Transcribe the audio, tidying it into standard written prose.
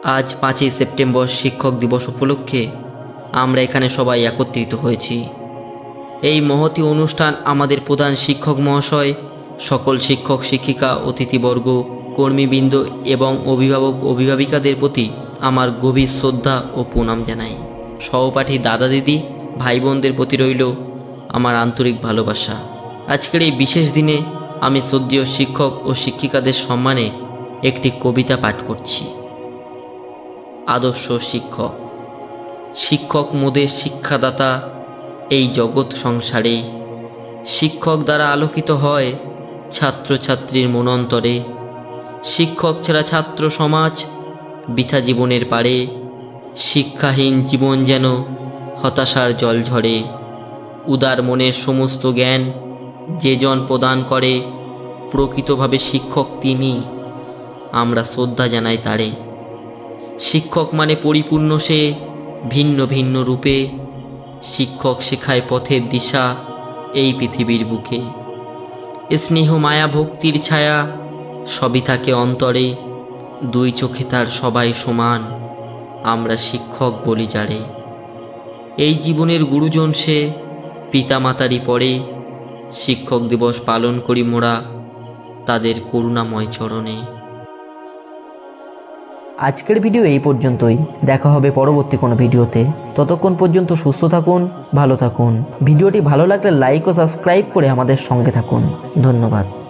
আজ 5ই সেপ্টেম্বর শিক্ষক দিবস উপলক্ষে আমরা এখানে সবাই একত্রিত হয়েছি। এই মহতী অনুষ্ঠান আমাদের প্রধান শিক্ষক মহাশয়, সকল শিক্ষক শিক্ষিকা, অতিথিবর্গ, কর্মীবৃন্দ এবং অভিভাবক অভিভাবিকাদের প্রতি আমার গভীর শ্রদ্ধা ও প্রণাম জানাই। সহপাঠী দাদা দিদি, ভাই বোনদের প্রতি রইল আমার আন্তরিক ভালোবাসা। আজকের এই বিশেষ দিনে আমি শ্রদ্ধেয় শিক্ষক ও শিক্ষিকাদের সম্মানে একটি কবিতা পাঠ করছি। আদর্শ শিক্ষক। শিক্ষক মোদের শিক্ষাদাতা এই জগৎ সংসারে, শিক্ষক দ্বারা আলোকিত হয় ছাত্রছাত্রীর মনন্তরে। শিক্ষক ছাড়া ছাত্র সমাজ বৃথা জীবনের পারে, শিক্ষাহীন জীবন যেন হতাশার জল ঝরে। উদার মনের সমস্ত জ্ঞান যে জন প্রদান করে, প্রকৃতভাবে শিক্ষক তিনি, আমরা শ্রদ্ধা জানাই তারে। শিক্ষক মানে পরিপূর্ণ সে, ভিন্ন ভিন্ন রূপে। শিক্ষক শেখায় পথের দিশা এই পৃথিবীর বুকে। স্নেহ মায়া ভক্তির ছায়া সবই থাকে অন্তরে, দুই চোখে তার সবাই সমান, আমরা শিক্ষক বলি যারে। এই জীবনের গুরুজন সে, পিতামাতারই পরে। শিক্ষক দিবস পালন করি মোরা তাদের করুণাময় চরণে। আজকের ভিডিও এই পর্যন্তই। দেখা হবে পরবর্তী কোনো ভিডিওতে। ততক্ষণ পর্যন্ত সুস্থ থাকুন, ভালো থাকুন। ভিডিওটি ভালো লাগলে লাইক ও সাবস্ক্রাইব করে আমাদের সঙ্গে থাকুন। ধন্যবাদ।